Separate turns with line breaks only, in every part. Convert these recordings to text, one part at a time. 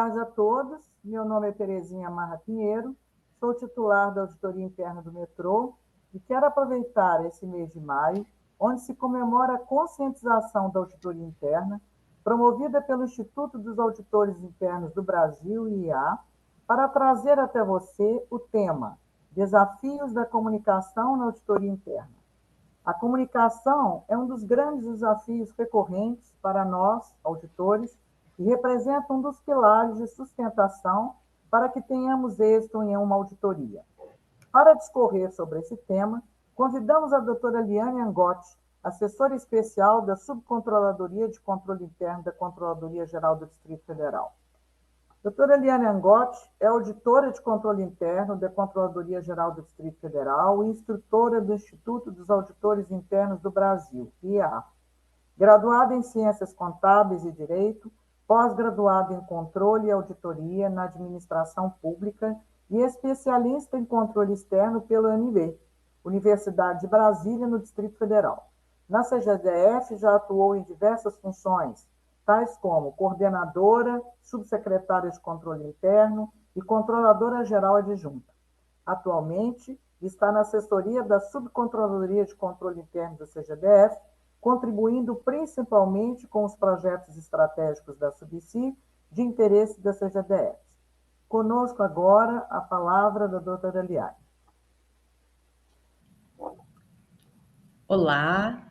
tarde a todos. Meu nome é Terezinha Marra Pinheiro, sou titular da Auditoria Interna do Metrô e quero aproveitar esse mês de maio, onde se comemora a conscientização da auditoria interna, promovida pelo Instituto dos Auditores Internos do Brasil, IEA, para trazer até você o tema Desafios da Comunicação na Auditoria Interna. A comunicação é um dos grandes desafios recorrentes para nós, auditores, e representa um dos pilares de sustentação para que tenhamos êxito em uma auditoria. Para discorrer sobre esse tema, convidamos a doutora Liane Angotti, assessora especial da Subcontroladoria de Controle Interno da Controladoria Geral do Distrito Federal. Doutora Liane Angotti é auditora de controle interno da Controladoria Geral do Distrito Federal e instrutora do Instituto dos Auditores Internos do Brasil, IEA. Graduada em Ciências Contábeis e Direito, pós-graduada em Controle e Auditoria na Administração Pública e especialista em Controle Externo pela UNB, Universidade de Brasília, no Distrito Federal. Na CGDF já atuou em diversas funções, tais como coordenadora, subsecretária de Controle Interno e controladora geral adjunta. Atualmente, está na assessoria da Subcontroladoria de Controle Interno da CGDF, contribuindo principalmente com os projetos estratégicos da SubSI de interesse da CGDF. Conosco agora a palavra da doutora Liane.
Olá,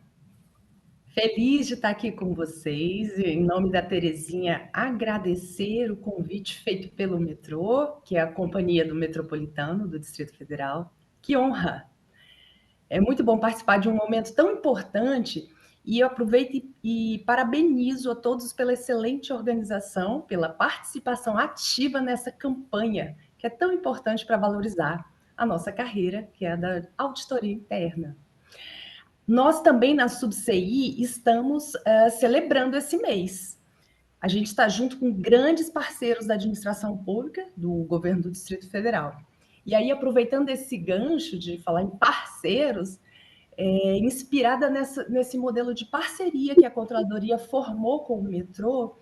feliz de estar aqui com vocês e, em nome da Terezinha, agradecer o convite feito pelo Metrô, que é a companhia do Metropolitano do Distrito Federal. Que honra! É muito bom participar de um momento tão importante e eu aproveito e parabenizo a todos pela excelente organização, pela participação ativa nessa campanha, que é tão importante para valorizar a nossa carreira, que é a da auditoria interna. Nós também, na SubCI, estamos celebrando esse mês. A gente está junto com grandes parceiros da administração pública, do governo do Distrito Federal. E aí, aproveitando esse gancho de falar em parceiros, inspirada nesse modelo de parceria que a Controladoria formou com o Metrô,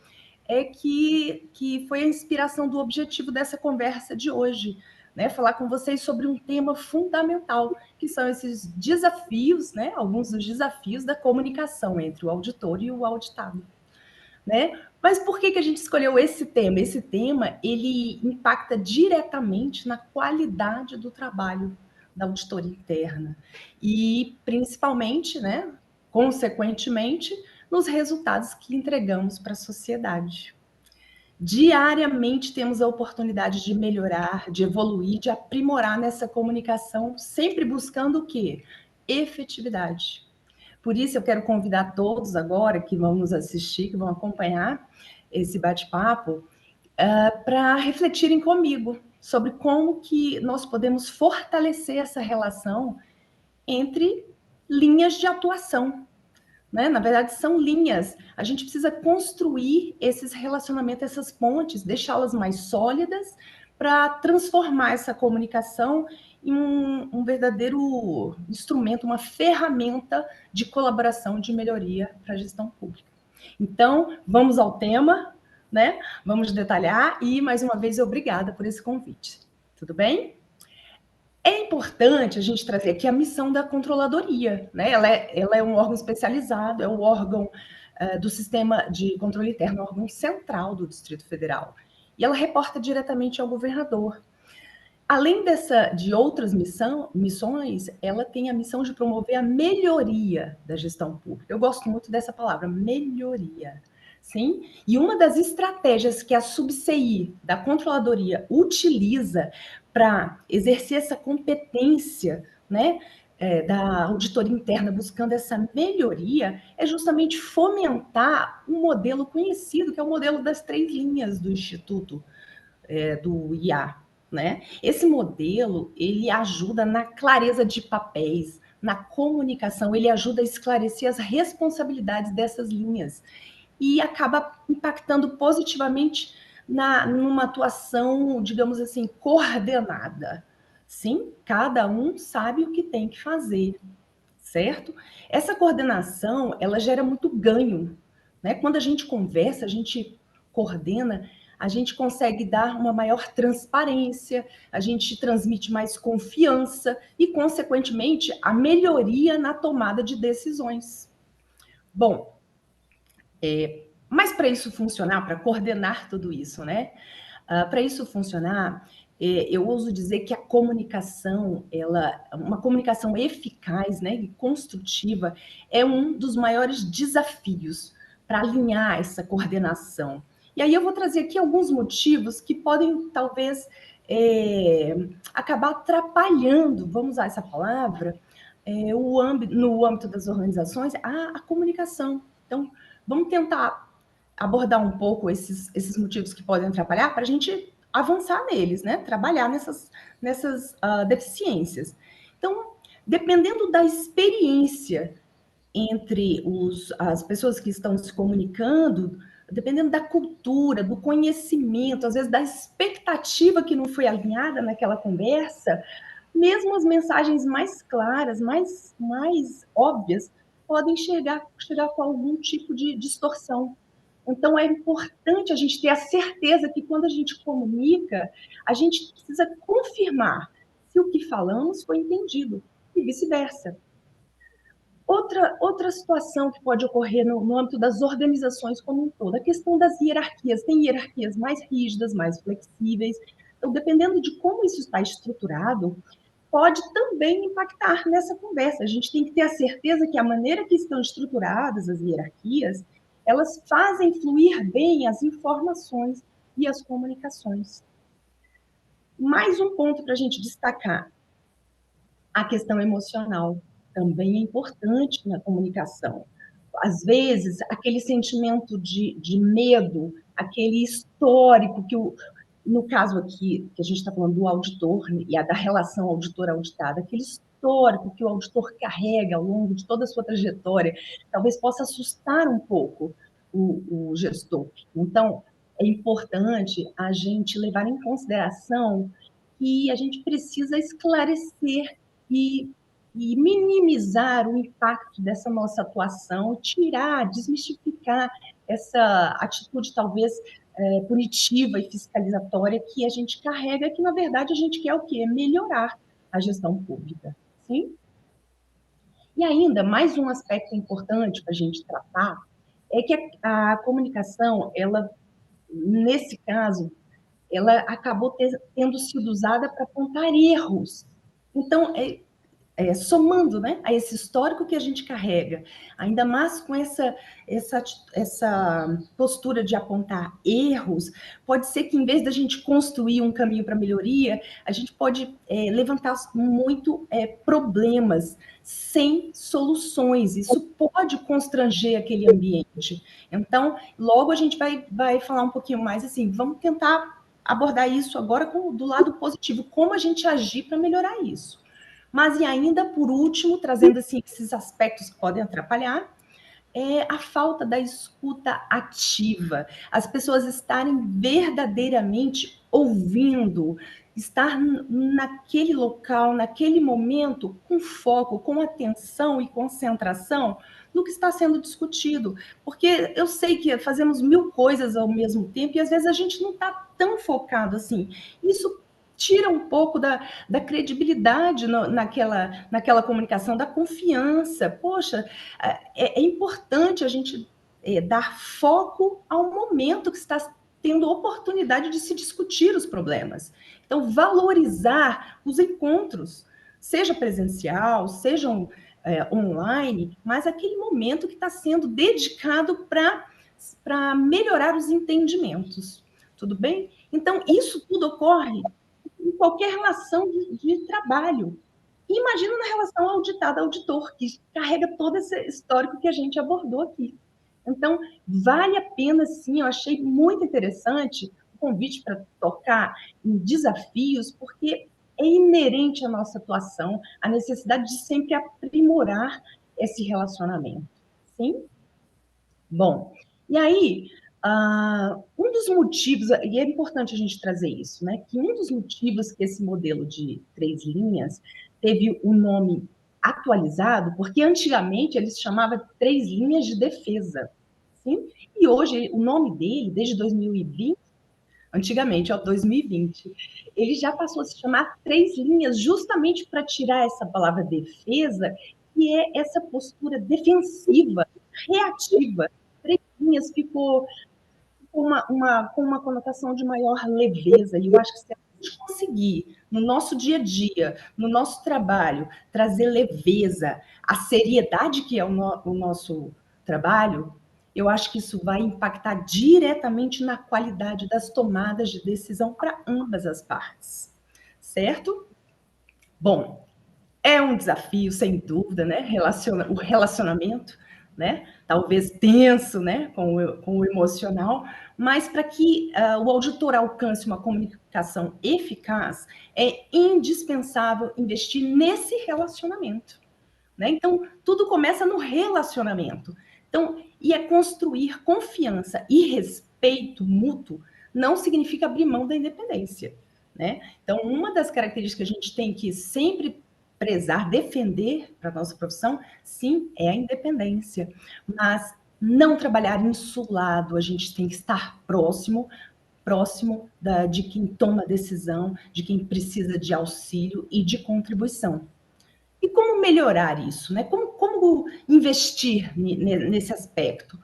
que foi a inspiração do objetivo dessa conversa de hoje, né? Falar com vocês sobre um tema fundamental, que são esses desafios, né? Alguns dos desafios da comunicação entre o auditor e o auditado, né? Mas por que a gente escolheu esse tema? Esse tema, ele impacta diretamente na qualidade do trabalho da auditoria interna e, principalmente, né, consequentemente, nos resultados que entregamos para a sociedade. Diariamente temos a oportunidade de melhorar, de evoluir, de aprimorar nessa comunicação, sempre buscando o quê? Efetividade. Por isso, eu quero convidar todos agora que vão nos assistir, que vão acompanhar esse bate-papo, para refletirem comigo sobre como que nós podemos fortalecer essa relação entre linhas de atuação, né? Na verdade, são linhas. A gente precisa construir esses relacionamentos, essas pontes, deixá-las mais sólidas para transformar essa comunicação em um verdadeiro instrumento, uma ferramenta de colaboração, de melhoria para a gestão pública. Então, vamos ao tema, né? Vamos detalhar e, mais uma vez, obrigada por esse convite. Tudo bem? É importante a gente trazer aqui a missão da controladoria, né? Ela é um órgão especializado, é o órgão do sistema de controle interno, órgão central do Distrito Federal. E ela reporta diretamente ao governador. Além de outras missões, ela tem a missão de promover a melhoria da gestão pública. Eu gosto muito dessa palavra, melhoria. Sim? E uma das estratégias que a SubCI da Controladoria utiliza para exercer essa competência, né, da auditoria interna, buscando essa melhoria, é justamente fomentar um modelo conhecido, que é o modelo das 3 linhas do Instituto, do IA. Né? Esse modelo, ele ajuda na clareza de papéis, na comunicação, ele ajuda a esclarecer as responsabilidades dessas linhas e acaba impactando positivamente numa atuação, digamos assim, coordenada. Sim, cada um sabe o que tem que fazer, certo? Essa coordenação, ela gera muito ganho, né? Quando a gente conversa, a gente coordena, a gente consegue dar uma maior transparência, a gente transmite mais confiança e, consequentemente, a melhoria na tomada de decisões. Bom, mas para isso funcionar, para coordenar tudo isso, né? Para isso funcionar, eu ouso dizer que a comunicação, uma comunicação eficaz, né, e construtiva, é um dos maiores desafios para alinhar essa coordenação. E aí eu vou trazer aqui alguns motivos que podem, talvez, acabar atrapalhando, vamos usar essa palavra, no âmbito das organizações, a comunicação. Então, vamos tentar abordar um pouco esses motivos que podem atrapalhar para a gente avançar neles, né? Trabalhar nessas deficiências. Então, dependendo da experiência entre as pessoas que estão se comunicando, dependendo da cultura, do conhecimento, às vezes da expectativa que não foi alinhada naquela conversa, mesmo as mensagens mais claras, mais óbvias, podem chegar com algum tipo de distorção. Então, é importante a gente ter a certeza que quando a gente comunica, a gente precisa confirmar se o que falamos foi entendido e vice-versa. Outra situação que pode ocorrer no âmbito das organizações como um todo, a questão das hierarquias. Tem hierarquias mais rígidas, mais flexíveis. Então, dependendo de como isso está estruturado, pode também impactar nessa conversa. A gente tem que ter a certeza que a maneira que estão estruturadas as hierarquias, elas fazem fluir bem as informações e as comunicações. Mais um ponto para a gente destacar, a questão emocional também é importante na comunicação. Às vezes, aquele sentimento de medo, aquele histórico que no caso aqui, que a gente está falando do auditor e da relação auditor-auditado, aquele histórico que o auditor carrega ao longo de toda a sua trajetória, talvez possa assustar um pouco o gestor. Então, é importante a gente levar em consideração que a gente precisa esclarecer e minimizar o impacto dessa nossa atuação, tirar, desmistificar essa atitude talvez punitiva e fiscalizatória que a gente carrega, que na verdade a gente quer o quê? Melhorar a gestão pública, sim? E ainda, mais um aspecto importante para a gente tratar, é que a comunicação, ela, nesse caso, ela acabou tendo sido usada para apontar erros. Então, somando, né, a esse histórico que a gente carrega, ainda mais com essa postura de apontar erros, pode ser que, em vez da gente construir um caminho para melhoria, a gente pode levantar muito problemas sem soluções. Isso pode constranger aquele ambiente. Então, logo a gente vai falar um pouquinho mais assim, vamos tentar abordar isso agora do lado positivo, como a gente agir para melhorar isso. Mas, e ainda, por último, trazendo assim, esses aspectos que podem atrapalhar, é a falta da escuta ativa. As pessoas estarem verdadeiramente ouvindo, estar naquele local, naquele momento, com foco, com atenção e concentração no que está sendo discutido. Porque eu sei que fazemos 1000 coisas ao mesmo tempo e, às vezes, a gente não está tão focado assim. Isso tira um pouco da credibilidade naquela comunicação, da confiança. Poxa, é importante a gente dar foco ao momento que está tendo oportunidade de se discutir os problemas. Então, valorizar os encontros, seja presencial, sejam online, mas aquele momento que está sendo dedicado para melhorar os entendimentos. Tudo bem? Então, isso tudo ocorre em qualquer relação de trabalho. Imagina na relação auditado-auditor, que carrega todo esse histórico que a gente abordou aqui. Então, vale a pena, sim, eu achei muito interessante o convite para tocar em desafios, porque é inerente à nossa atuação a necessidade de sempre aprimorar esse relacionamento. Sim? Bom, e aí, um dos motivos, e é importante a gente trazer isso, né? Que um dos motivos que esse modelo de 3 linhas teve o nome atualizado, porque antigamente ele se chamava 3 linhas de defesa, sim? E hoje o nome dele, desde 2020, antigamente, ó, 2020. Ele já passou a se chamar 3 linhas, justamente para tirar essa palavra defesa, que é essa postura defensiva, reativa. 3 linhas ficou com uma conotação de maior leveza. E eu acho que se a gente conseguir, no nosso dia a dia, no nosso trabalho, trazer leveza, a seriedade que é o nosso trabalho, eu acho que isso vai impactar diretamente na qualidade das tomadas de decisão para ambas as partes. Certo? Bom, é um desafio, sem dúvida, né? O relacionamento, né? Talvez tenso, né? Com o emocional, mas para que o auditor alcance uma comunicação eficaz, é indispensável investir nesse relacionamento, né? Então, tudo começa no relacionamento. Então, e é construir confiança e respeito mútuo não significa abrir mão da independência, né? Então, uma das características que a gente tem que sempre prezar, defender para a nossa profissão, sim, é a independência. Mas não trabalhar insulado, a gente tem que estar próximo de quem toma decisão, de quem precisa de auxílio e de contribuição. E como melhorar isso, né? Como investir nesse aspecto?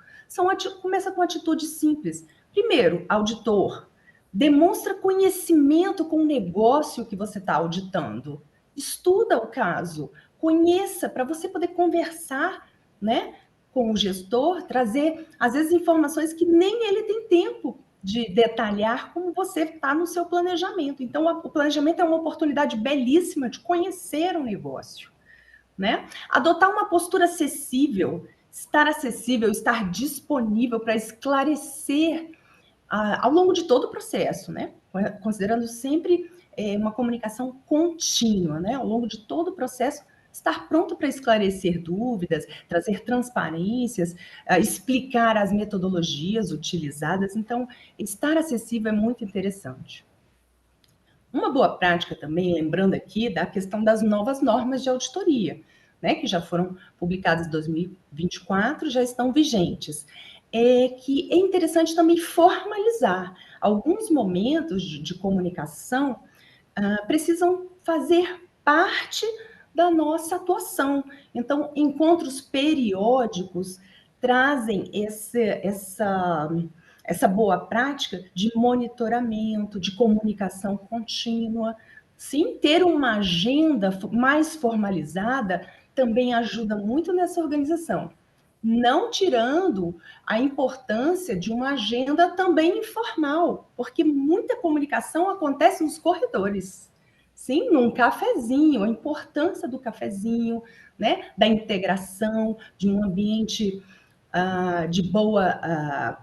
Começa com atitudes simples. Primeiro, auditor, demonstra conhecimento com o negócio que você está auditando. Estuda o caso, conheça para você poder conversar, né, com o gestor, trazer às vezes informações que nem ele tem tempo de detalhar como você está no seu planejamento. Então, o planejamento é uma oportunidade belíssima de conhecer o negócio, né? Adotar uma postura acessível, estar disponível para esclarecer ao longo de todo o processo, né? Considerando sempre uma comunicação contínua, né? Ao longo de todo o processo, estar pronto para esclarecer dúvidas, trazer transparências, explicar as metodologias utilizadas. Então, estar acessível é muito interessante. Uma boa prática também, lembrando aqui da questão das novas normas de auditoria, né, que já foram publicadas em 2024, já estão vigentes. Que é interessante também formalizar. Alguns momentos de comunicação precisam fazer parte da nossa atuação. Então, encontros periódicos trazem essa boa prática de monitoramento, de comunicação contínua. Sim, ter uma agenda mais formalizada também ajuda muito nessa organização. Não tirando a importância de uma agenda também informal, porque muita comunicação acontece nos corredores. Sim, num cafezinho, a importância do cafezinho, né? Da integração, de um ambiente de boa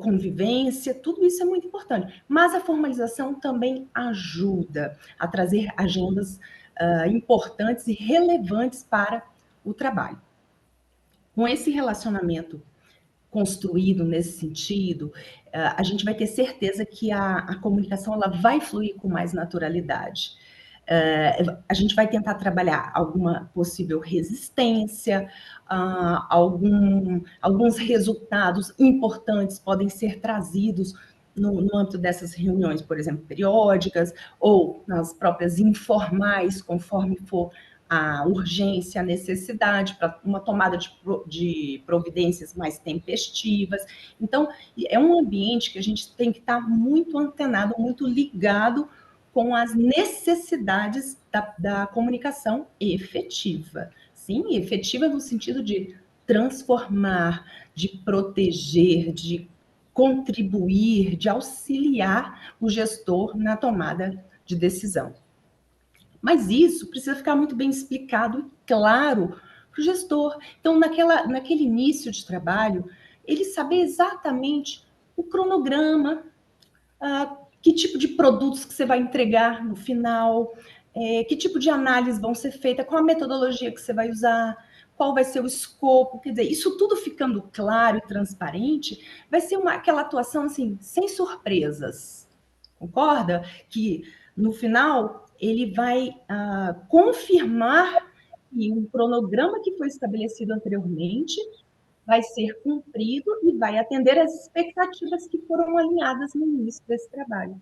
convivência, tudo isso é muito importante. Mas a formalização também ajuda a trazer agendas importantes e relevantes para o trabalho. Com esse relacionamento construído nesse sentido, a gente vai ter certeza que a comunicação ela vai fluir com mais naturalidade. A gente vai tentar trabalhar alguma possível resistência, alguns resultados importantes podem ser trazidos no âmbito dessas reuniões, por exemplo, periódicas, ou nas próprias informais, conforme for a urgência, a necessidade para uma tomada de providências mais tempestivas. Então, é um ambiente que a gente tem que estar muito antenado, muito ligado com as necessidades da comunicação efetiva. Sim, efetiva no sentido de transformar, de proteger, de contribuir, de auxiliar o gestor na tomada de decisão. Mas isso precisa ficar muito bem explicado e claro para o gestor. Então, naquele início de trabalho, ele saber exatamente o cronograma, que tipo de produtos que você vai entregar no final, que tipo de análise vão ser feitas, qual a metodologia que você vai usar, qual vai ser o escopo, quer dizer, isso tudo ficando claro e transparente, vai ser aquela atuação assim, sem surpresas. Concorda? Que no final ele vai confirmar que o cronograma que foi estabelecido anteriormente vai ser cumprido e vai atender às expectativas que foram alinhadas no início desse trabalho.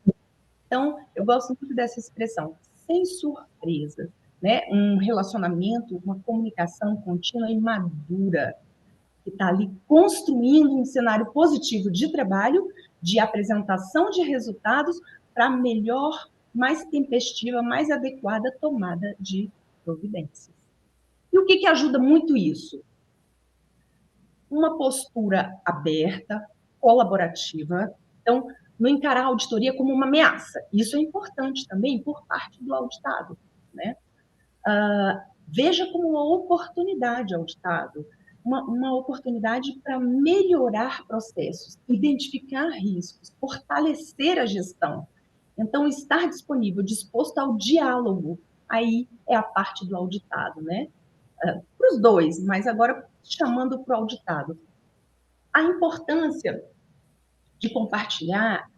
Então, eu gosto muito dessa expressão, sem surpresas, né? Um relacionamento, uma comunicação contínua e madura, que está ali construindo um cenário positivo de trabalho, de apresentação de resultados para melhor, mais tempestiva, mais adequada tomada de providências. E o que ajuda muito isso? Uma postura aberta, colaborativa. Então, não encarar a auditoria como uma ameaça. Isso é importante também por parte do auditado, né? Veja como uma oportunidade auditado, uma oportunidade para melhorar processos, identificar riscos, fortalecer a gestão. Então, estar disponível, disposto ao diálogo, aí é a parte do auditado, né? Para os dois, mas agora chamando para o auditado. A importância de compartilhar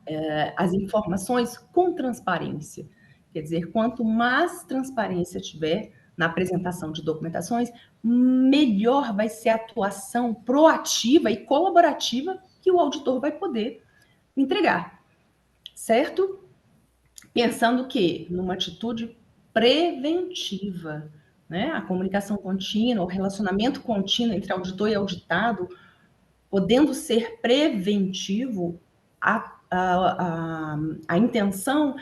as informações com transparência. Quer dizer, quanto mais transparência tiver na apresentação de documentações, melhor vai ser a atuação proativa e colaborativa que o auditor vai poder entregar, certo? Pensando que numa atitude preventiva, né? A comunicação contínua, o relacionamento contínuo entre auditor e auditado, podendo ser preventivo, a intenção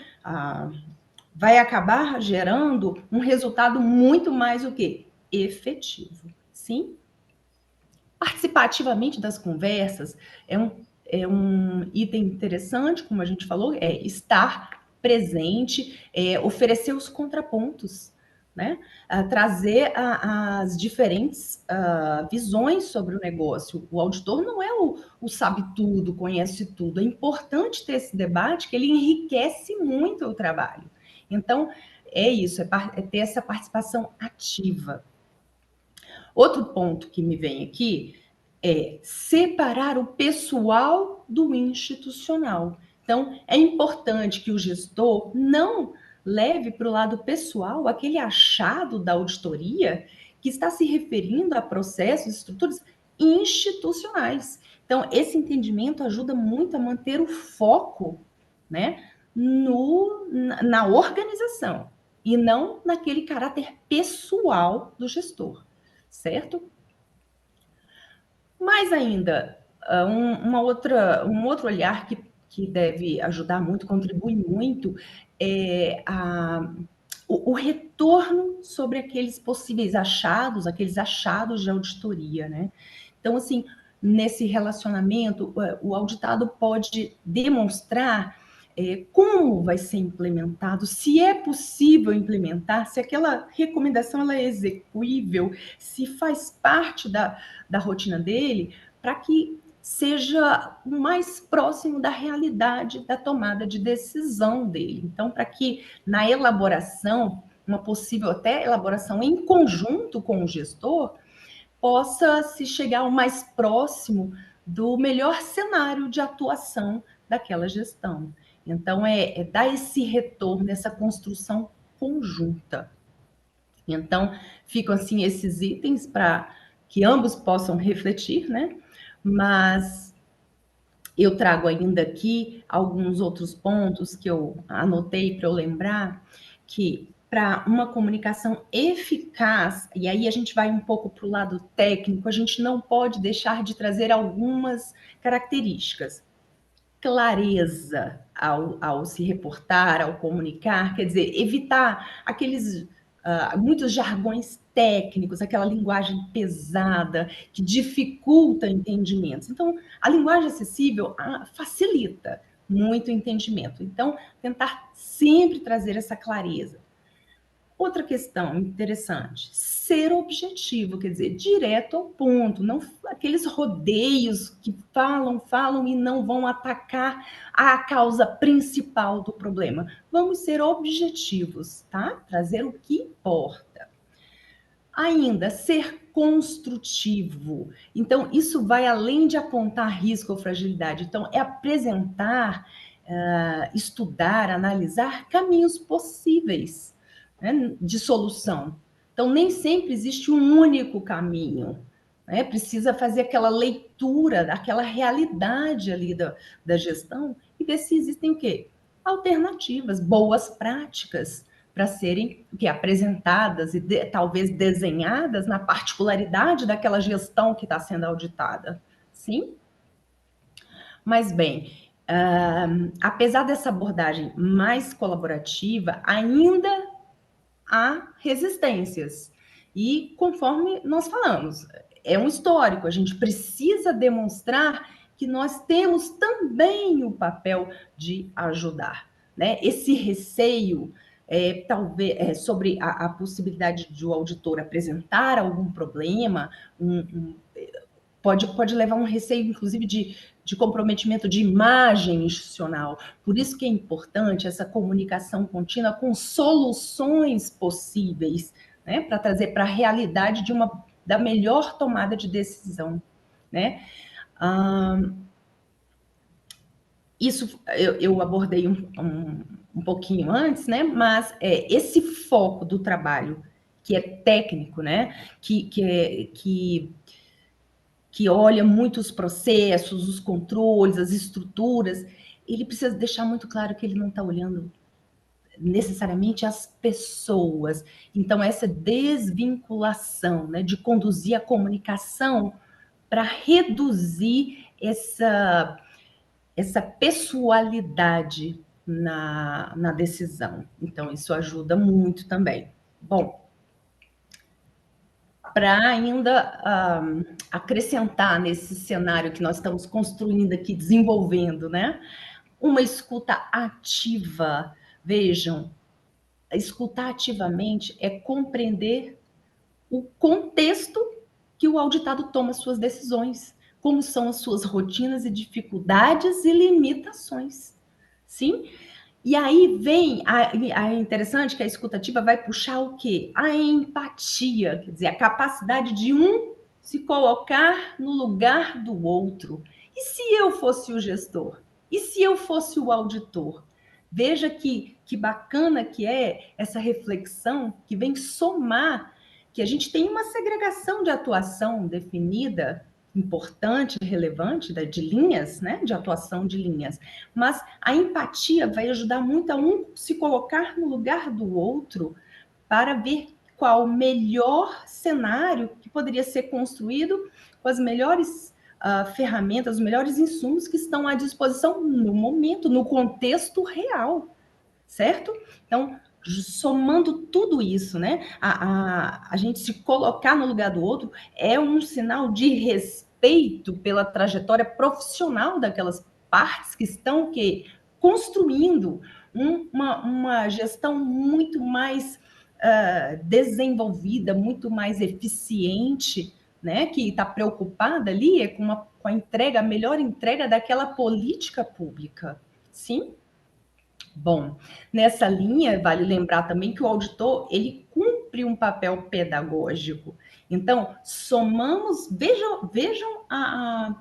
vai acabar gerando um resultado muito mais o quê? Efetivo. Sim? Participar ativamente das conversas é um item interessante, como a gente falou, é estar presente, oferecer os contrapontos, né? Trazer as diferentes visões sobre o negócio. O auditor não é o sabe tudo, conhece tudo. É importante ter esse debate, que ele enriquece muito o trabalho. Então, é isso, é ter essa participação ativa. Outro ponto que me vem aqui é separar o pessoal do institucional. Então, é importante que o gestor não leve para o lado pessoal aquele achado da auditoria que está se referindo a processos, estruturas institucionais. Então, esse entendimento ajuda muito a manter o foco, né, na organização e não naquele caráter pessoal do gestor, certo? Mais ainda, um outro olhar que deve ajudar muito, contribui muito, é o retorno sobre aqueles possíveis achados, aqueles achados de auditoria, né? Então, assim, nesse relacionamento, o auditado pode demonstrar como vai ser implementado, se é possível implementar, se aquela recomendação ela é execuível, se faz parte da rotina dele, para que seja o mais próximo da realidade da tomada de decisão dele. Então, para que na elaboração, uma possível até elaboração em conjunto com o gestor, possa se chegar ao mais próximo do melhor cenário de atuação daquela gestão. Então, é dar esse retorno, essa construção conjunta. Então, ficam assim esses itens para que ambos possam refletir, né? Mas eu trago ainda aqui alguns outros pontos que eu anotei para eu lembrar, que para uma comunicação eficaz, e aí a gente vai um pouco para o lado técnico, a gente não pode deixar de trazer algumas características. Clareza ao se reportar, ao comunicar, quer dizer, evitar aqueles muitos jargões técnicos, aquela linguagem pesada que dificulta entendimentos. Então, a linguagem acessível facilita muito o entendimento. Então, tentar sempre trazer essa clareza. Outra questão interessante, ser objetivo, quer dizer, direto ao ponto, não aqueles rodeios que falam e não vão atacar a causa principal do problema. Vamos ser objetivos, tá? Trazer o que importa. Ainda, ser construtivo. Então, isso vai além de apontar risco ou fragilidade. Então, é apresentar, estudar, analisar caminhos possíveis, né, de solução. Então, nem sempre existe um único caminho, né? Precisa fazer aquela leitura daquela realidade ali da gestão e ver se existem o quê? Alternativas, boas práticas para serem apresentadas e talvez desenhadas na particularidade daquela gestão que está sendo auditada. Sim? Mas bem, apesar dessa abordagem mais colaborativa, ainda há resistências. E conforme nós falamos, é um histórico, a gente precisa demonstrar que nós temos também o papel de ajudar, né? Esse receio, talvez, sobre a possibilidade de o auditor apresentar algum problema, pode levar a um receio, inclusive, de comprometimento de imagem institucional. Por isso que é importante essa comunicação contínua com soluções possíveis, né, para trazer para a realidade da melhor tomada de decisão, né? Isso eu abordei um pouquinho antes, né? Mas esse foco do trabalho que é técnico, né? Que olha muito os processos, os controles, as estruturas, ele precisa deixar muito claro que ele não está olhando necessariamente as pessoas. Então, essa desvinculação, né, de conduzir a comunicação para reduzir essa pessoalidade na decisão. Então, isso ajuda muito também. Bom, para ainda acrescentar nesse cenário que nós estamos construindo aqui, desenvolvendo, né? Uma escuta ativa. Vejam, escutar ativamente é compreender o contexto que o auditado toma suas decisões, como são as suas rotinas e dificuldades e limitações. Sim? E aí vem, é interessante que a escutativa vai puxar o quê? A empatia, quer dizer, a capacidade de um se colocar no lugar do outro. E se eu fosse o gestor? E se eu fosse o auditor? Veja que bacana que é essa reflexão que vem somar, que a gente tem uma segregação de atuação definida, importante, relevante, de linhas, né, de atuação de linhas, mas a empatia vai ajudar muito a um se colocar no lugar do outro para ver qual o melhor cenário que poderia ser construído com as melhores ferramentas, os melhores insumos que estão à disposição no momento, no contexto real, certo? Então, somando tudo isso, né, a gente se colocar no lugar do outro é um sinal de respeito pela trajetória profissional daquelas partes que estão construindo uma gestão muito mais desenvolvida, muito mais eficiente, né, que está preocupada ali com a entrega, a melhor entrega daquela política pública. Sim? Bom, nessa linha, vale lembrar também que o auditor, ele cumpre um papel pedagógico. Então, somamos, vejam a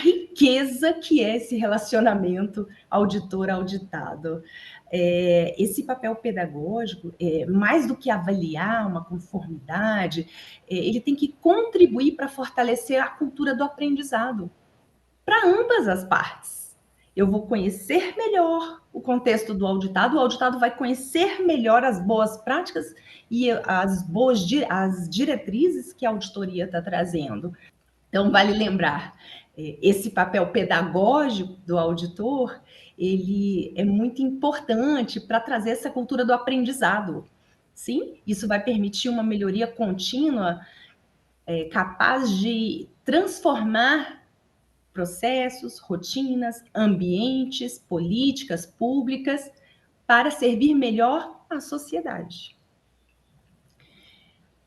riqueza que é esse relacionamento auditor-auditado. Esse papel pedagógico, mais do que avaliar uma conformidade, ele tem que contribuir para fortalecer a cultura do aprendizado para ambas as partes. Eu vou conhecer melhor o contexto do auditado, o auditado vai conhecer melhor as boas práticas e as diretrizes que a auditoria está trazendo. Então, vale lembrar, esse papel pedagógico do auditor, ele é muito importante para trazer essa cultura do aprendizado. Sim, isso vai permitir uma melhoria contínua, capaz de transformar processos, rotinas, ambientes, políticas públicas para servir melhor à sociedade.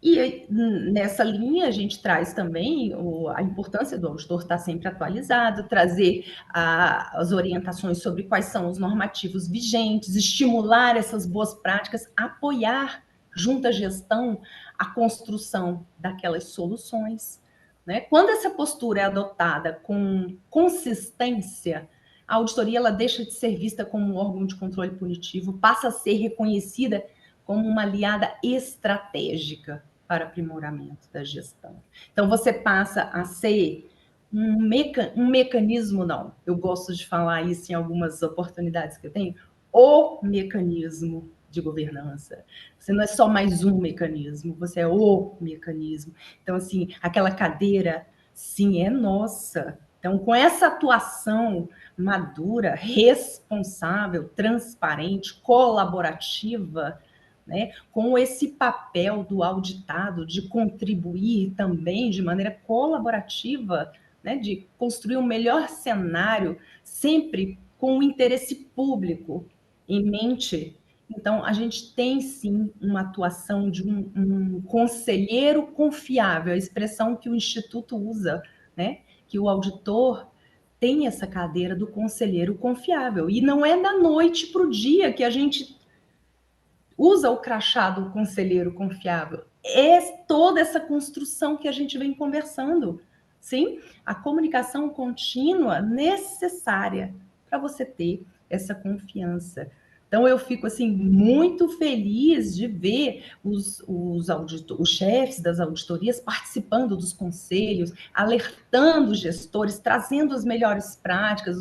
E nessa linha a gente traz também a importância do auditor estar sempre atualizado, trazer as orientações sobre quais são os normativos vigentes, estimular essas boas práticas, apoiar junto à gestão a construção daquelas soluções. Né? Quando essa postura é adotada com consistência, a auditoria ela deixa de ser vista como um órgão de controle punitivo, passa a ser reconhecida como uma aliada estratégica. para aprimoramento da gestão. Então, você passa a ser um mecanismo, não, eu gosto de falar isso em algumas oportunidades que eu tenho, o mecanismo de governança. Você não é só mais um mecanismo, você é o mecanismo. Então, assim, aquela cadeira, sim, é nossa. Então, com essa atuação madura, responsável, transparente, colaborativa, né, com esse papel do auditado de contribuir também de maneira colaborativa, né, de construir um melhor cenário, sempre com o interesse público em mente. Então, a gente tem sim uma atuação de um conselheiro confiável, a expressão que o Instituto usa, né, que o auditor tem essa cadeira do conselheiro confiável. E não é da noite para o dia que a gente usa o crachá do conselheiro confiável. É toda essa construção que a gente vem conversando. Sim, a comunicação contínua necessária para você ter essa confiança. Então, eu fico assim muito feliz de ver os chefes das auditorias participando dos conselhos, alertando os gestores, trazendo as melhores práticas,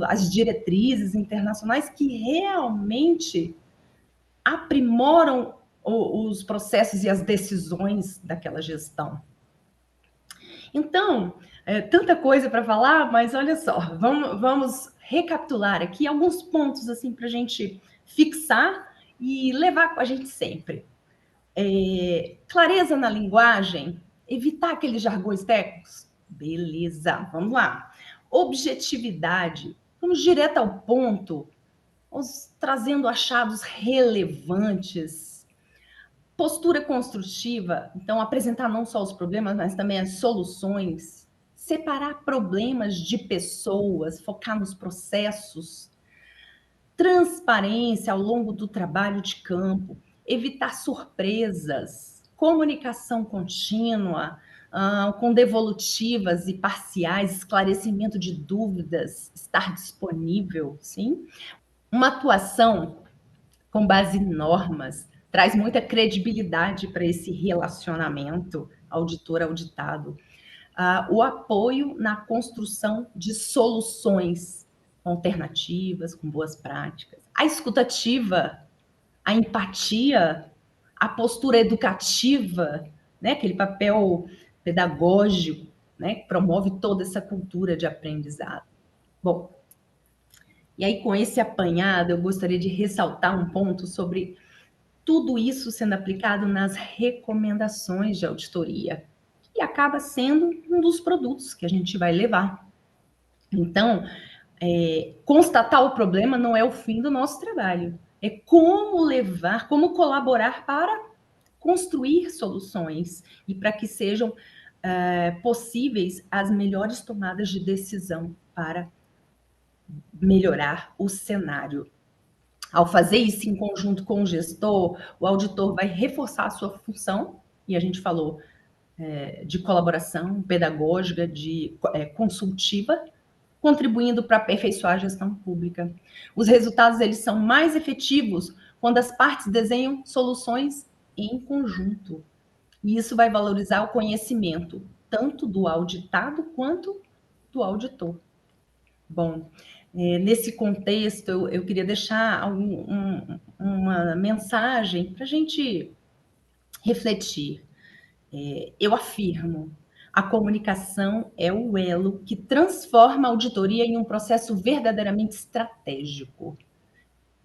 as diretrizes internacionais que realmente aprimoram os processos e as decisões daquela gestão. Então, tanta coisa para falar, mas olha só, vamos recapitular aqui alguns pontos assim para a gente fixar e levar com a gente sempre. Clareza na linguagem, evitar aqueles jargões técnicos. Beleza, vamos lá. Objetividade, vamos direto ao ponto, trazendo achados relevantes. Postura construtiva, então apresentar não só os problemas, mas também as soluções. Separar problemas de pessoas, focar nos processos. Transparência ao longo do trabalho de campo. Evitar surpresas. Comunicação contínua, com devolutivas e parciais, esclarecimento de dúvidas, estar disponível, sim? Uma atuação com base em normas, traz muita credibilidade para esse relacionamento auditor-auditado. O apoio na construção de soluções alternativas, com boas práticas. A escutativa, a empatia, a postura educativa, né, aquele papel pedagógico, né, que promove toda essa cultura de aprendizado. Bom, e aí, com esse apanhado, eu gostaria de ressaltar um ponto sobre tudo isso sendo aplicado nas recomendações de auditoria, e acaba sendo um dos produtos que a gente vai levar. Então, constatar o problema não é o fim do nosso trabalho, é como levar, como colaborar para construir soluções e para que sejam possíveis as melhores tomadas de decisão para melhorar o cenário. Ao fazer isso em conjunto com o gestor, o auditor vai reforçar a sua função, e a gente falou de colaboração pedagógica, de consultiva, contribuindo para aperfeiçoar a gestão pública. Os resultados eles são mais efetivos quando as partes desenham soluções em conjunto. E isso vai valorizar o conhecimento, tanto do auditado quanto do auditor. Bom, nesse contexto, eu queria deixar uma mensagem para a gente refletir. Eu afirmo, a comunicação é o elo que transforma a auditoria em um processo verdadeiramente estratégico.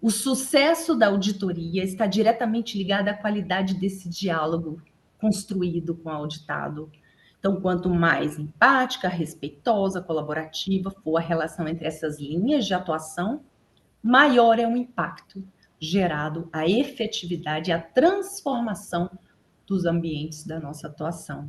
O sucesso da auditoria está diretamente ligado à qualidade desse diálogo construído com o auditado. Então, quanto mais empática, respeitosa, colaborativa for a relação entre essas linhas de atuação, maior é o impacto gerado, a efetividade e a transformação dos ambientes da nossa atuação.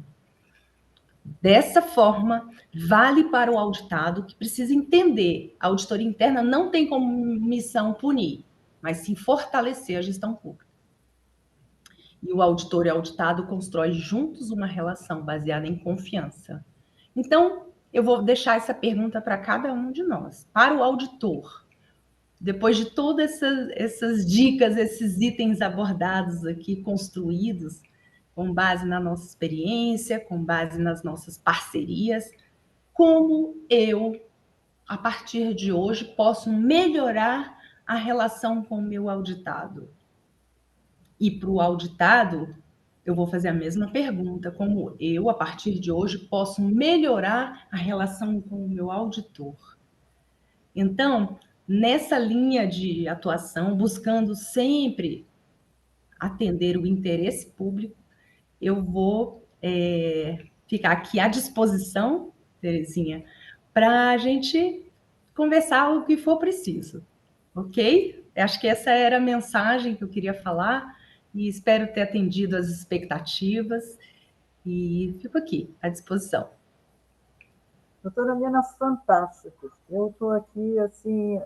Dessa forma, vale para o auditado que precisa entender: a auditoria interna não tem como missão punir, mas sim fortalecer a gestão pública. E o auditor e o auditado constroem juntos uma relação baseada em confiança. Então, eu vou deixar essa pergunta para cada um de nós. Para o auditor, depois de todas essas dicas, esses itens abordados aqui, construídos, com base na nossa experiência, com base nas nossas parcerias, como eu, a partir de hoje, posso melhorar a relação com o meu auditado. E para o auditado, eu vou fazer a mesma pergunta, como eu, a partir de hoje, posso melhorar a relação com o meu auditor. Então, nessa linha de atuação, buscando sempre atender o interesse público, eu vou ficar aqui à disposição, Terezinha, para a gente conversar o que for preciso, ok? Acho que essa era a mensagem que eu queria falar e espero ter atendido as expectativas e fico aqui à disposição.
Doutora Nina, fantástico. Eu estou aqui, assim,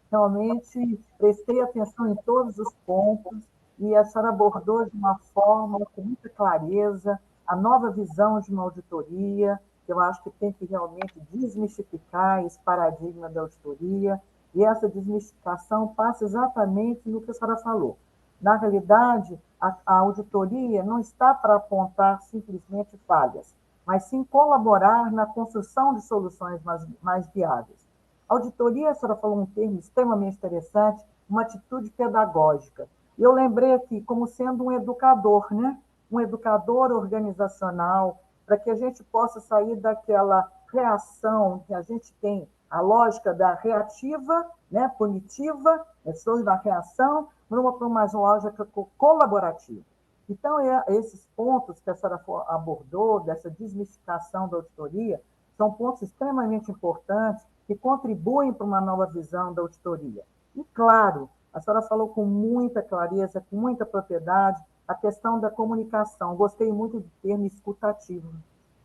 realmente prestei atenção em todos os pontos e a senhora abordou de uma forma com muita clareza a nova visão de uma auditoria, que eu acho que tem que realmente desmistificar esse paradigma da auditoria, e essa desmistificação passa exatamente no que a senhora falou. Na realidade, a auditoria não está para apontar simplesmente falhas, mas sim colaborar na construção de soluções mais viáveis. Auditoria, a senhora falou um termo extremamente interessante, uma atitude pedagógica. E eu lembrei aqui como sendo um educador, né? Um educador organizacional, para que a gente possa sair daquela reação que a gente tem, a lógica da reativa, né, punitiva, pessoas da reação, para uma lógica colaborativa. Então, esses pontos que a senhora abordou, dessa desmistificação da auditoria, são pontos extremamente importantes que contribuem para uma nova visão da auditoria. E, claro, a senhora falou com muita clareza, com muita propriedade, a questão da comunicação. Gostei muito do termo escutativo.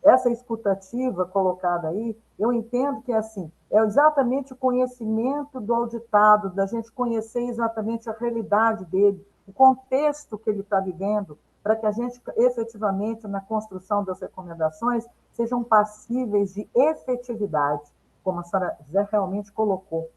Essa escutativa colocada aí, eu entendo que assim, é exatamente o conhecimento do auditado, da gente conhecer exatamente a realidade dele, o contexto que ele está vivendo, para que a gente, efetivamente, na construção das recomendações, sejam passíveis de efetividade, como a senhora Zé realmente colocou.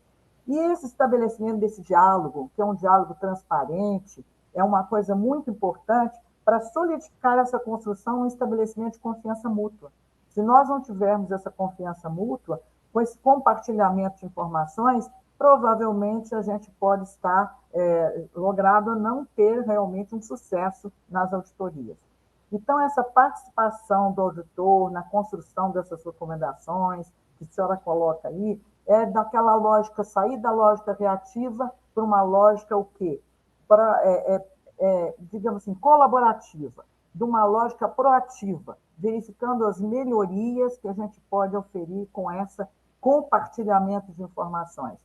E esse estabelecimento desse diálogo, que é um diálogo transparente, é uma coisa muito importante para solidificar essa construção, um estabelecimento de confiança mútua. Se nós não tivermos essa confiança mútua, com esse compartilhamento de informações, provavelmente a gente pode estar logrado não ter realmente um sucesso nas auditorias. Então, essa participação do auditor na construção dessas recomendações, que a senhora coloca aí, é daquela lógica, sair da lógica reativa para uma lógica o quê? Digamos assim, colaborativa, de uma lógica proativa, verificando as melhorias que a gente pode oferir com esse compartilhamento de informações.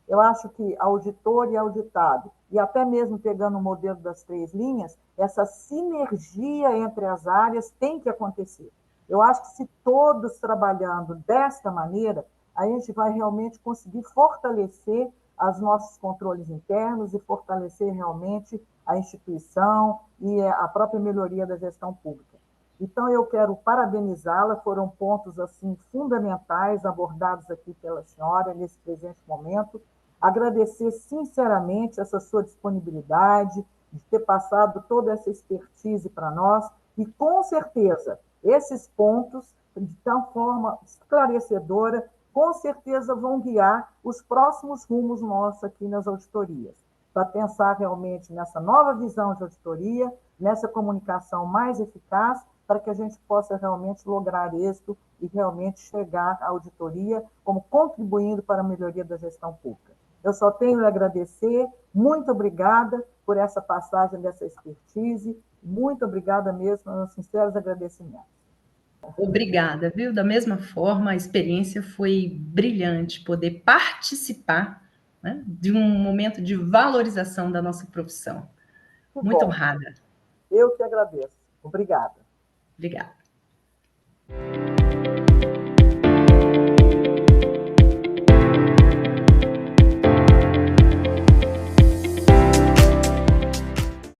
Eu acho que auditor e auditado, e até mesmo pegando o modelo das 3 linhas, essa sinergia entre as áreas tem que acontecer. Eu acho que se todos trabalhando desta maneira, a gente vai realmente conseguir fortalecer os nossos controles internos e fortalecer realmente a instituição e a própria melhoria da gestão pública. Então, eu quero parabenizá-la, foram pontos assim fundamentais abordados aqui pela senhora nesse presente momento. Agradecer sinceramente essa sua disponibilidade, de ter passado toda essa expertise para nós, e com certeza, esses pontos, de tal forma esclarecedora, com certeza vão guiar os próximos rumos nossos aqui nas auditorias, para pensar realmente nessa nova visão de auditoria, nessa comunicação mais eficaz, para que a gente possa realmente lograr êxito e realmente chegar à auditoria como contribuindo para a melhoria da gestão pública. Eu só tenho a agradecer, muito obrigada por essa passagem dessa expertise, muito obrigada mesmo, meus sinceros agradecimentos.
Obrigada, viu? Da mesma forma, a experiência foi brilhante, poder participar, né, de um momento de valorização da nossa profissão. Muito honrada.
Eu que agradeço. Obrigada.
Obrigada.